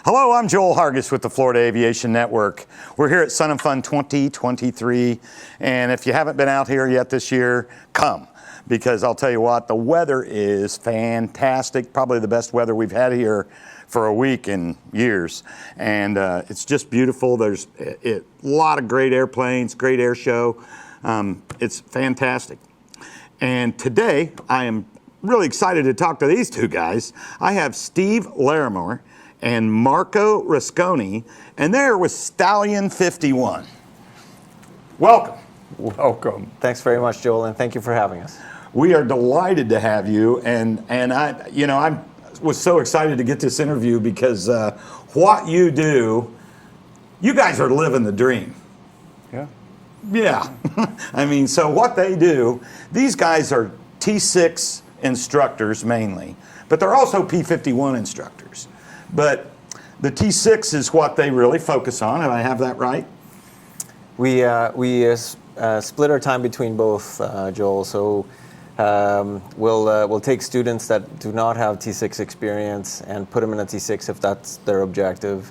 Hello, I'm Joel Hargis with the Florida Aviation Network. We're here at Sun and Fun 2023, and if you haven't been out here yet this year, come. Because I'll tell you what, the weather is fantastic, probably the best weather we've had here for a week in years. And it's just beautiful. There's a lot of great airplanes, great air show. It's fantastic. And today, I am really excited to talk to these two guys. I have Steve Larmore and Marco Rusconi, and they're with Stallion 51. Welcome. Welcome. Thanks very much, Joel, and thank you for having us. We are delighted to have you, and I was so excited to get this interview because what you do, you guys are living the dream. Yeah. Yeah. I mean, so what they do, these guys are T6 instructors mainly, but they're also P51 instructors. But the T6 is what they really focus on, and I have that right? We split our time between both, Joel. So we'll take students that do not have T6 experience and put them in a T6 if that's their objective.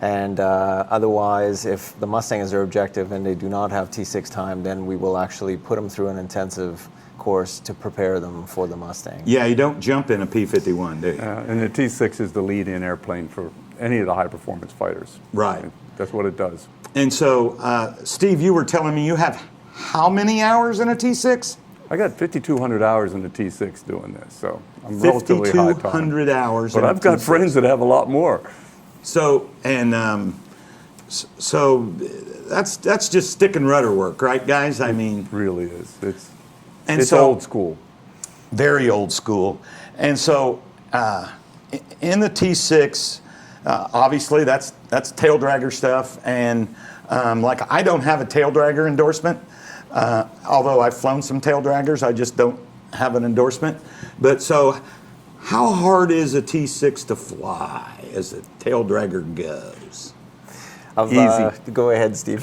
And otherwise, if the Mustang is their objective and they do not have T6 time, then we will actually put them through an intensive course to prepare them for the Mustang. Yeah, you don't jump in a P51, do you? And the T6 is the lead-in airplane for any of the high-performance fighters. Right. That's what it does. And so, Steve, you were telling me you have how many hours in a T6? I got 5,200 hours in the T6 doing this, so I'm relatively high time. 5,200 hours. But I've got friends that have a lot more. So, and so that's just stick and rudder work, right, guys? I mean, It really is. It's so, old school. Very old school. And so, in the T6, obviously that's tail dragger stuff, and like I don't have a tail dragger endorsement, although I've flown some tail draggers, I just don't have an endorsement. But so, how hard is a T6 to fly as a tail dragger goes? Easy. Go ahead, Steve.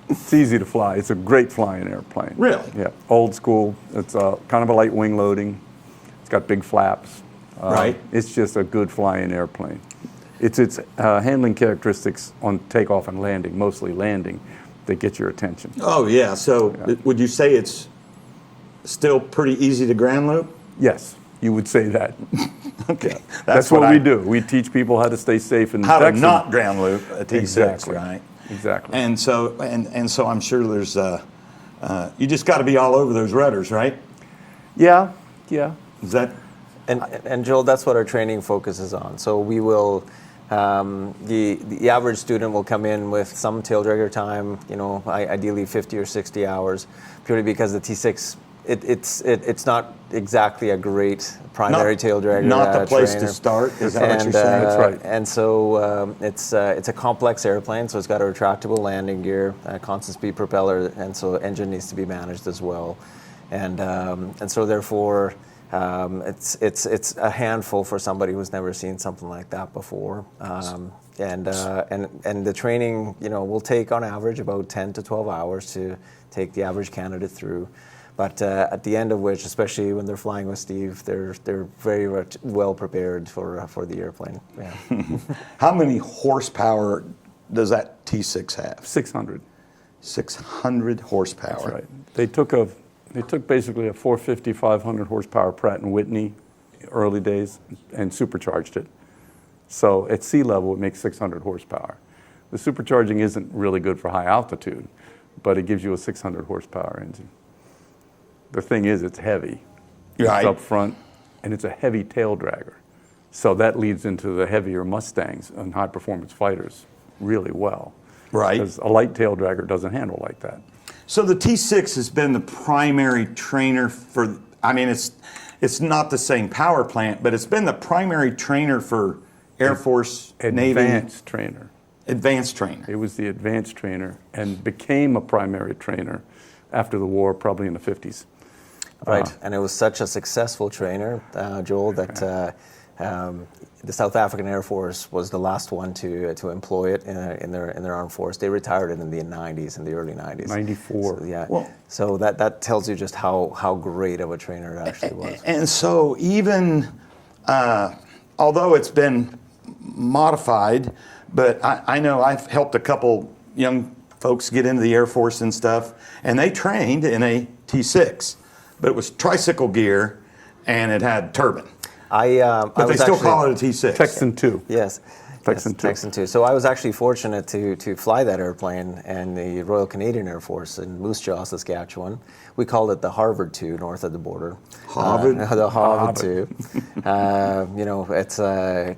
It's easy to fly. It's a great flying airplane. Really? Yeah. Old school. It's kind of a light wing loading. It's got big flaps. Right. It's just a good flying airplane. It's handling characteristics on takeoff and landing, mostly landing, that get your attention. Oh yeah. So would you say it's still pretty easy to ground loop? Yes, you would say that. Okay. That's what we do. We teach people how to stay safe in how Texas. to not ground loop a T6, Exactly. right? Exactly. And so I'm sure there's you just got to be all over those rudders, right? Yeah. Is that? And Joel, that's what our training focuses on. So we will, the average student will come in with some tail dragger time, ideally 50 or 60 hours, purely because the T6, it's not exactly a great primary tail dragger. Not the place trainer. to start. Is that what you're saying? That's right. And so it's a complex airplane, so it's got a retractable landing gear, a constant speed propeller, and so engine needs to be managed as well. And so therefore, it's a handful for somebody who's never seen something like that before. And the training, will take on average about 10 to 12 hours to take the average candidate through. But at the end of which, especially when they're flying with Steve, they're very well prepared for the airplane. Yeah. How many horsepower does that T6 have? 600. 600 horsepower. That's right. They took basically a 450, 500 horsepower Pratt & Whitney early days and supercharged it. So at sea level, it makes 600 horsepower. The supercharging isn't really good for high altitude, but it gives you a 600 horsepower engine. The thing is, it's heavy. Right. It's up front, and it's a heavy tail dragger. So that leads into the heavier Mustangs and high-performance fighters really well. Right. Because a light tail dragger doesn't handle like that. So the T6 has been the primary trainer for, it's not the same power plant, but it's been the primary trainer for Air Force, Navy. Advanced trainer. Advanced trainer. It was the advanced trainer and became a primary trainer after the war, probably in the 50s. Right, and it was such a successful trainer, Joel, that the South African Air Force was the last one to employ it in their armed force. They retired it in the 90s, in the early 90s. 94. So, yeah. Well, so that tells you just how great of a trainer it actually was. And so even, although it's been modified, but I know I've helped a couple young folks get into the Air Force and stuff, and they trained in a T6, but it was tricycle gear and it had turbine. But they still call it a T6. Texan 2. Yes. Texan 2. Texan 2. So I was actually fortunate to fly that airplane in the Royal Canadian Air Force in Moose Jaw, Saskatchewan. We called it the Harvard 2 north of the border. Harvard? The Harvard 2.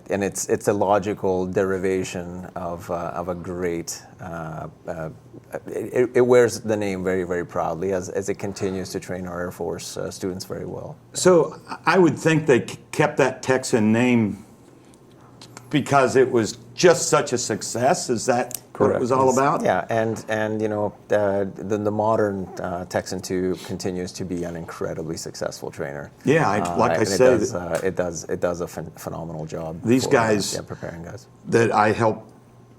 It's a logical derivation of a great. It wears the name very, very proudly as it continues to train our Air Force students very well. So I would think they kept that Texan name because it was just such a success. Is that what it was all about? Yeah, and the modern Texan 2 continues to be an incredibly successful trainer. Yeah, it does a phenomenal job. These guys, preparing guys that I help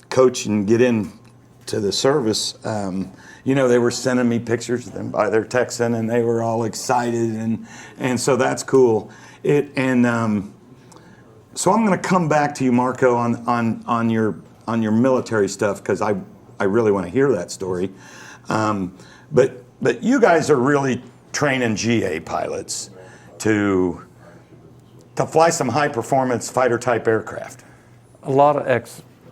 coach and get in to the service, they were sending me pictures of them by their Texan, and they were all excited, and so that's cool. So I'm going to come back to you, Marco, on your military stuff, because I really want to hear that story. But you guys are really training GA pilots to fly some high performance fighter type aircraft. A lot of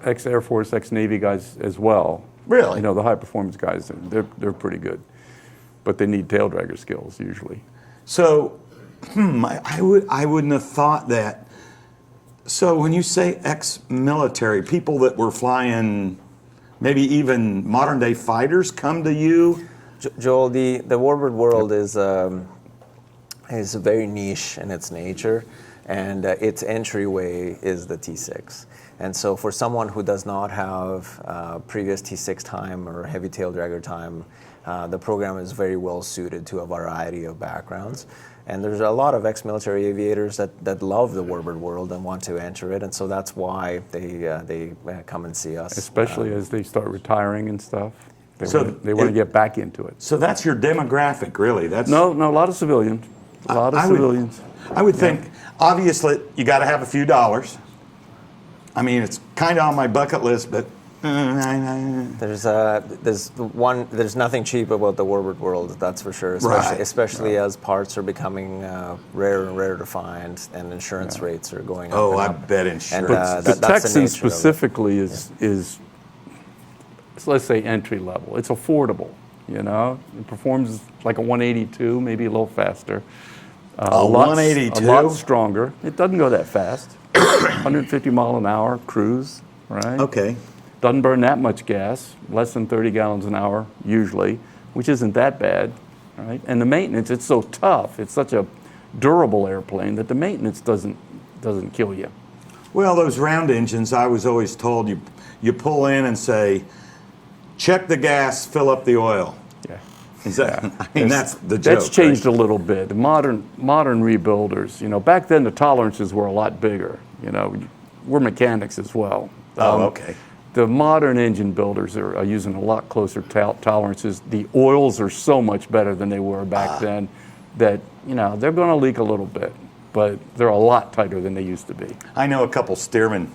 ex-Air Force, ex-Navy guys as well. Really? The high performance guys, they're pretty good, but they need tail dragger skills usually. So, I wouldn't have thought that. So when you say ex-military, people that were flying, maybe even modern day fighters, come to you? Joel, the warbird world is very niche in its nature, and its entryway is the T6. And so for someone who does not have previous T6 time or heavy tail dragger time, the program is very well suited to a variety of backgrounds. And there's a lot of ex-military aviators that love the warbird world and want to enter it, and so that's why they come and see us. Especially as they start retiring and stuff. They want to get back into it. So that's your demographic, really? No, a lot of civilians. I would think, obviously, you got to have a few dollars. I mean, it's kind of on my bucket list, but there's nothing cheap about the warbird world, that's for sure. Especially as parts are becoming rarer and rarer to find, and insurance rates are going up. Oh, I bet insurance. The Texan specifically is, let's say, entry level. It's affordable. It performs like a 182, maybe a little faster. A 182, a lot stronger. It doesn't go that fast. 150 mile an hour cruise, right? Okay. Doesn't burn that much gas, less than 30 gallons an hour usually, which isn't that bad, right? And the maintenance, it's so tough. It's such a durable airplane that the maintenance doesn't kill you. Well, those round engines, I was always told you pull in and say, check the gas, fill up the oil. Yeah. Is that? I mean, that's the joke. That's changed a little bit. The modern rebuilders, back then the tolerances were a lot bigger. We're mechanics as well. Okay. The modern engine builders are using a lot closer tolerances. The oils are so much better than they were back then that, they're going to leak a little bit, but they're a lot tighter than they used to be. I know a couple Stearman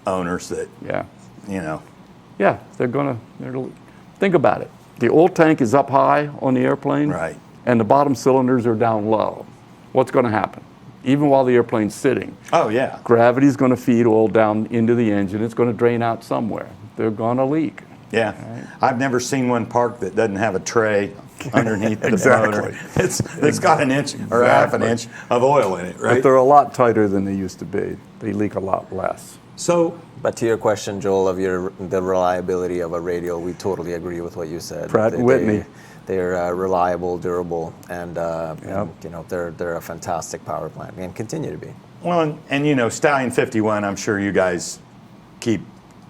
owners that, Yeah, they're going to think about it. The oil tank is up high on the airplane, right, and the bottom cylinders are down low. What's going to happen? Even while the airplane's sitting. Oh, yeah. Gravity's going to feed oil down into the engine. It's going to drain out somewhere. They're going to leak. Yeah. Right? I've never seen one parked that doesn't have a tray underneath the motor. It's got an inch or half an inch of oil in it, right? But they're a lot tighter than they used to be. They leak a lot less. So, but to your question, Joel, of the reliability of a radio, we totally agree with what you said. Pratt & Whitney. They're reliable, durable, and they're a fantastic power plant and continue to be. Well, and Stallion 51, I'm sure you guys keep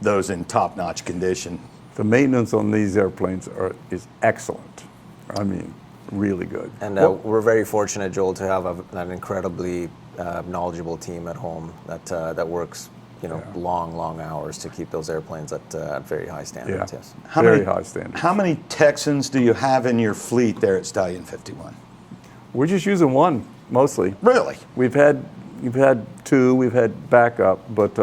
those in top-notch condition. The maintenance on these airplanes is excellent. I mean, really good. And we're very fortunate, Joel, to have an incredibly knowledgeable team at home that works long hours to keep those airplanes at very high standards. Yeah. Yes. Very high standards. How many Texans do you have in your fleet there at Stallion 51? We're just using one mostly. Really? We've had two. We've had backup, but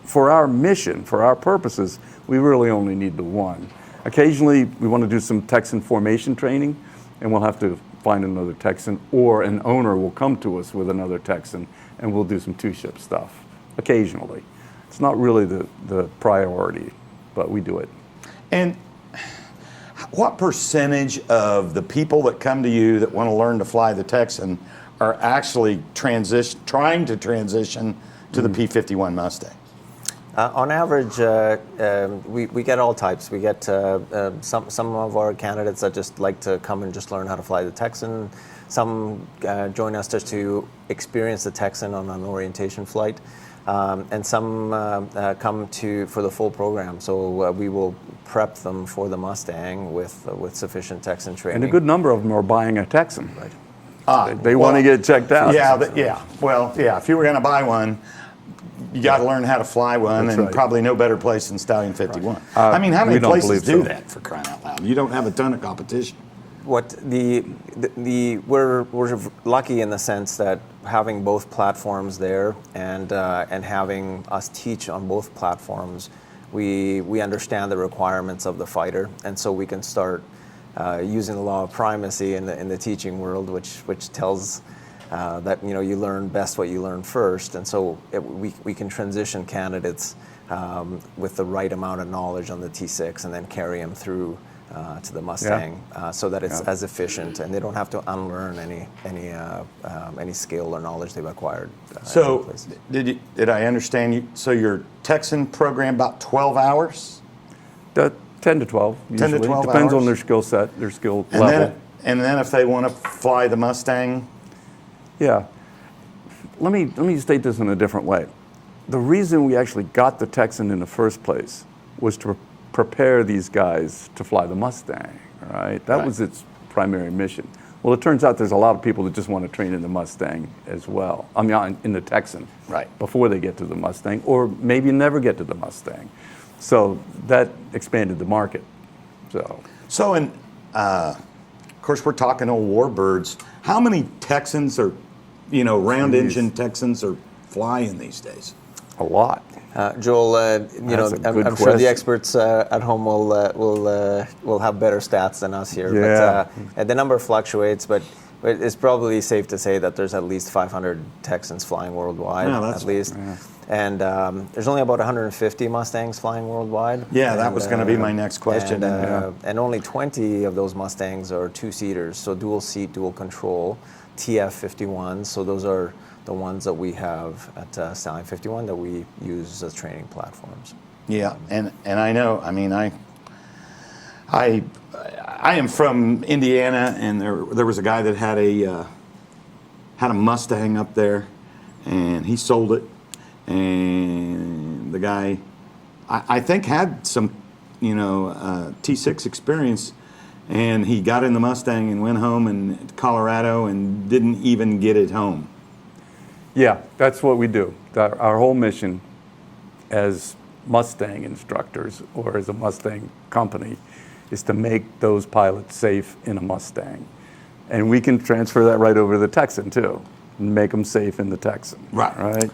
for our mission, for our purposes, we really only need the one. Occasionally, we want to do some Texan formation training, and we'll have to find another Texan, or an owner will come to us with another Texan, and we'll do some two-ship stuff, occasionally. It's not really the priority, but we do it. And what percentage of the people that come to you that want to learn to fly the Texan are actually trying to transition to the P-51 Mustang? On average, we get all types. We get some of our candidates that just like to come and just learn how to fly the Texan. Some join us just to experience the Texan on an orientation flight. And some come for the full program. So we will prep them for the Mustang with sufficient Texan training. And a good number of them are buying a Texan. Right. They want to get checked out. Yeah. Well, if you were going to buy one, you got to learn how to fly one, That's and right. probly no better place than Stallion 51. I mean, how many we don't places believe do so. that, for crying out loud? You don't have a ton of competition. We're lucky in the sense that having both platforms there and having us teach on both platforms, we understand the requirements of the fighter, and so we can start using the law of primacy in the teaching world, which tells that you learn best what you learn first, and so we can transition candidates with the right amount of knowledge on the T6 and then carry them through to the Mustang, so that it's as efficient, and they don't have to unlearn any skill or knowledge they've acquired. So, did I understand you? So your Texan program about 12 hours? 10 to 12, usually. 10 to 12 Depends hours? on their skill set, their skill And level. then if they want to fly the Mustang? Yeah. Let me state this in a different way. The reason we actually got the Texan in the first place was to prepare these guys to fly the Mustang, right? That was its primary mission. Well, it turns out there's a lot of people that just want to train in the Mustang as well. I mean, in the Texan, before they get to the Mustang, or maybe never get to the Mustang. So that expanded the market. So, of course, we're talking old warbirds. How many Texans are, round engine Texans are flying these days? A lot. Joel, That's a good I'm sure the question. experts at home will have better stats than us here. Yeah. But the number fluctuates, but it's probably safe to say that there's at least 500 Texans flying worldwide, at least. Yeah. And there's only about 150 Mustangs flying worldwide. Yeah, that was going to be my next question. And only 20 of those Mustangs are two-seaters, so dual seat, dual control, TF-51. So those are the ones that we have at Stallion 51 that we use as training platforms. Yeah, and I know. I mean, I am from Indiana, and there was a guy that had a Mustang up there, and he sold it. And the guy, I think, had some, T6 experience, and he got in the Mustang and went home to Colorado and didn't even get it home. Yeah, that's what we do. Our whole mission as Mustang instructors or as a Mustang company is to make those pilots safe in a Mustang. And we can transfer that right over to the Texan too, and make them safe in the Texan. Right?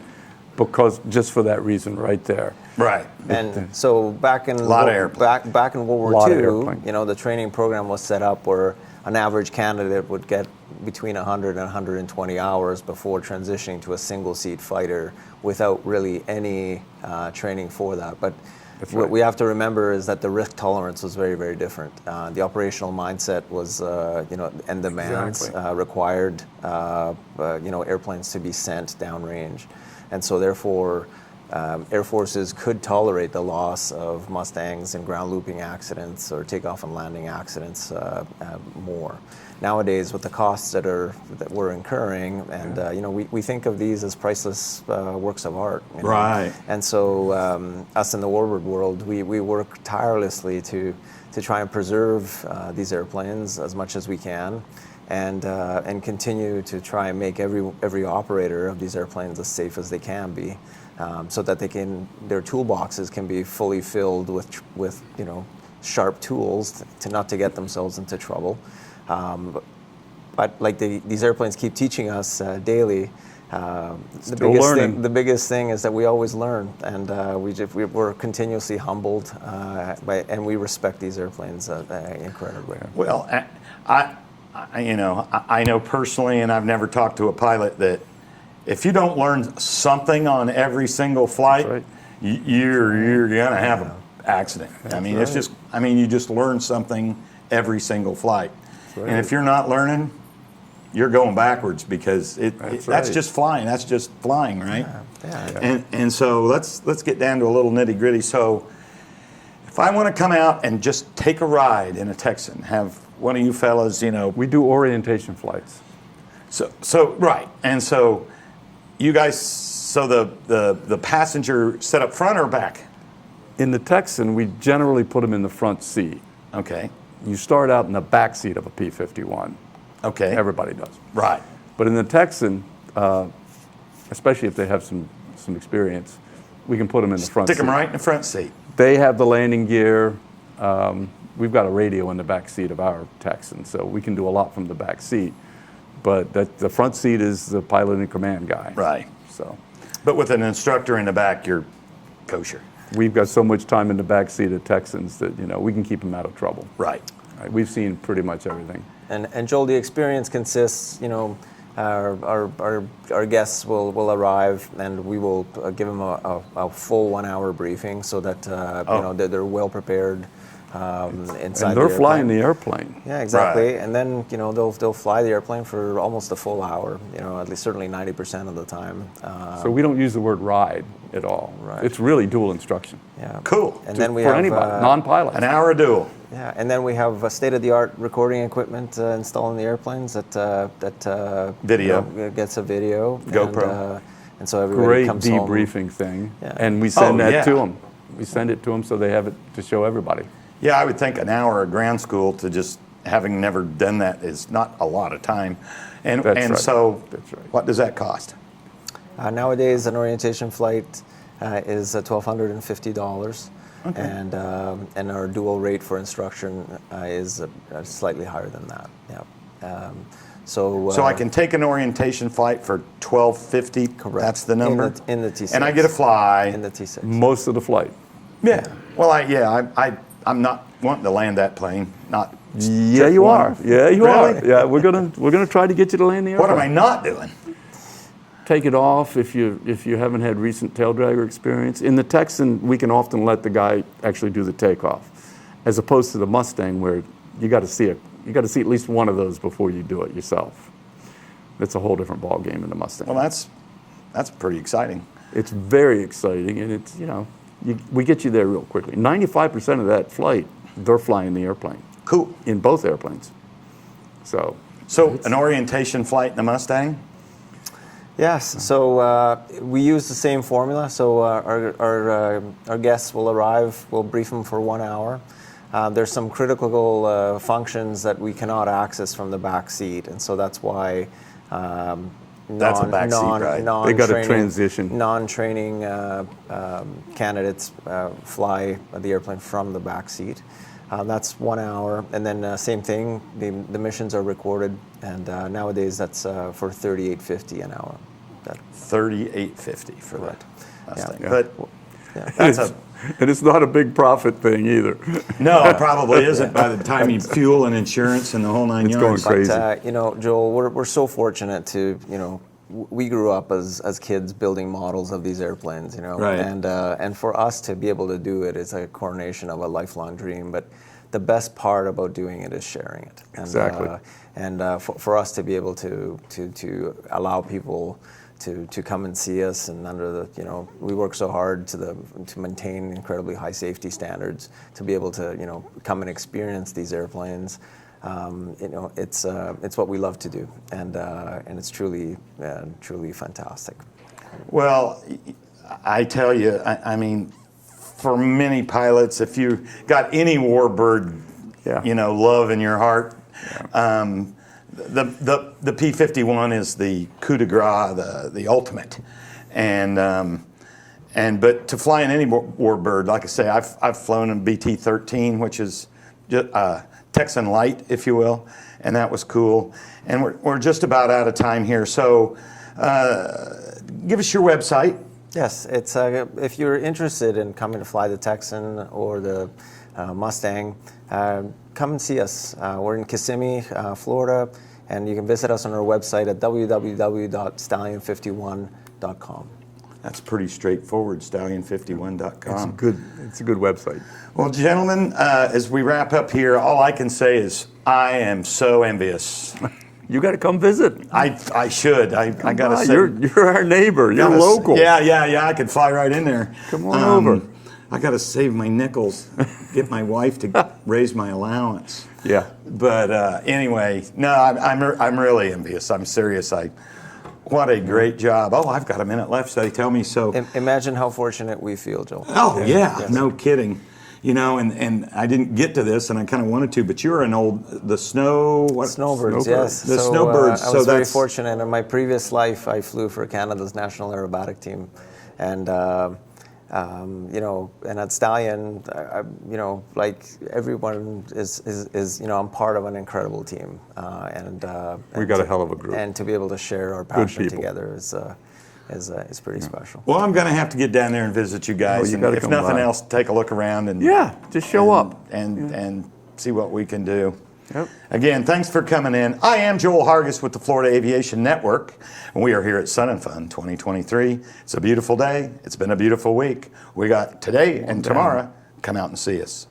Because just for that reason right there. Right. And so back in back in World War II, the training program was set up where an average candidate would get between 100 and 120 hours before transitioning to a single-seat fighter without really any training for that. But what we have to remember is that the risk tolerance was very, very different. The operational mindset was, and demands required, airplanes to be sent downrange. And so therefore, Air Forces could tolerate the loss of Mustangs in ground looping accidents or takeoff and landing accidents more. Nowadays, with the costs that we're incurring, and we think of these as priceless works of art. Right. And so us in the warbird world, we work tirelessly to try and preserve these airplanes as much as we can. And continue to try and make every operator of these airplanes as safe as they can be, so that their toolboxes can be fully filled with sharp tools to not to get themselves into trouble. But like these airplanes keep teaching us daily, The biggest thing is that we always learn, and we're continuously humbled, and we respect these airplanes incredibly. Well, I know personally, and I've never talked to a pilot, that if you don't learn something on every single flight, right. you're gonna have an accident. It's right. just, you just learn something every single flight. right. And if you're not learning, you're going backwards, because that's right. just flying. That's just flying, right? Yeah. And so let's get down to a little nitty gritty. So if I want to come out and just take a ride in a Texan, have one of you fellas, We do orientation flights. So right, and so you guys, so the passenger sit up front or back? In the Texan, we generally put them in the front seat. Okay. You start out in the back seat of a P-51. Okay. Everybody does. Right. But in the Texan, especially if they have some experience, we can put them in the front seat. Stick them right in the front seat. They have the landing gear. We've got a radio in the back seat of our Texan, so we can do a lot from the back seat. But the front seat is the pilot and command guy. Right. So But with an instructor in the back, you're kosher. we've got so much time in the back seat of Texans that we can keep them out of trouble. Right. Right? We've seen pretty much everything. And Joel, the experience consists, our guests will arrive, and we will give them a full 1 hour briefing, so that they're well prepared inside. And they're the flying the airplane. Yeah, exactly. Right. And then they'll fly the airplane for almost a full hour. At least certainly 90% of the time. So we don't use the word ride at all. Right. It's really dual instruction. Yeah. Cool. And then we for have anybody, non-pilot. An hour of duel. Yeah, and then we have state-of-the-art recording equipment installed in the airplanes that Video. Gets a video. GoPro. And so everybody Great comes home. debriefing thing. Yeah. And we send Oh, that yeah. to them. We send it to them so they have it to show everybody. Yeah, I would think an hour of ground school, to just having never done that, is not a lot of time. And That's right. so That's right. what does that cost? Nowadays, an orientation flight is $1,250. Okay. And our dual rate for instruction is slightly higher than that. Yeah. So So I can take an orientation flight for $1,250. Correct. That's the number. In the T6. And I get to fly. In the T6. Most of the flight. Yeah. Well, I'm not wanting to land that plane. Not. Yeah, just you one. are. Yeah, you Really? are. Yeah, we're gonna try to get you to land the What airplane. am I not doing? Take it off if you haven't had recent tail dragger experience. In the Texan, we can often let the guy actually do the takeoff, as opposed to the Mustang, where you got to see at least one of those before you do it yourself. It's a whole different ball game in the Mustang. Well, that's pretty exciting. It's very exciting, and it's we get you there real quickly. 95% of that flight, they're flying the airplane Cool. in both airplanes. So An orientation flight in the Mustang? Yes, so we use the same formula. So our guests will arrive, we'll brief them for 1 hour. There's some critical functions that we cannot access from the back seat, and so that's why That's a back seat ride. They gotta transition. Non-training candidates fly the airplane from the back seat. That's 1 hour, and then same thing. The missions are recorded, and nowadays that's for $38.50 an hour. $38.50 for that Mustang. Yeah. But Yeah. that's and it's not a big profit thing either. no, it probably isn't by the time you fuel and insurance and the whole nine It's yards. going crazy. But Joel, we're so fortunate to we grew up as kids building models of these airplanes, Right. And for us to be able to do it is a coronation of a lifelong dream. But the best part about doing it is sharing it. And, Exactly. For us to be able to allow people to come and see us, and under the we work so hard to maintain incredibly high safety standards, to be able to come and experience these airplanes. It's what we love to do, and it's truly fantastic. Well, I tell you, I mean, for many pilots, if you got any warbird, Yeah. love in your heart, the P-51 is the coup de grace, the ultimate, but to fly in any warbird, like I say, I've flown in BT-13, which is Texan Light, if you will, and that was cool. And we're just about out of time here, so Give us your website. Yes, it's if you're interested in coming to fly the Texan or the Mustang, come and see us. We're in Kissimmee, Florida, and you can visit us on our website at www.stallion51.com. That's pretty straightforward, stallion51.com. It's a good website. Well, gentlemen, as we wrap up here, all I can say is I am so envious. You got to come visit. I should. I got to say. You're our neighbor. You're gotta- local. Yeah. I could fly right in there. Come on over. I got to save my nickels, get my wife to raise my allowance. Yeah. But anyway, no, I'm really envious. I'm serious. What a great job. Oh, I've got a minute left, so they tell me so. Imagine how fortunate we feel, Joel. Oh, yeah, Yes. no kidding. You know, and I didn't get to this, and I kind of wanted to, but you're the snowbirds, Yes. The So, snowbirds. I was very fortunate. In my previous life, I flew for Canada's national aerobatic team, and and at Stallion, like everyone is, I'm part of an incredible team, We got a hell of a group. and to be able to share our passion people. together is pretty special. Well, I'm going to have to get down there and visit you guys. you and gotta if come nothing by. else, take a look around and Just show up. and see what we can do. Yep. Again, thanks for coming in. I am Joel Hargis with the Florida Aviation Network, and we are here at Sun and Fun 2023. It's a beautiful day. It's been a beautiful week. We got today and tomorrow. Come out and see us.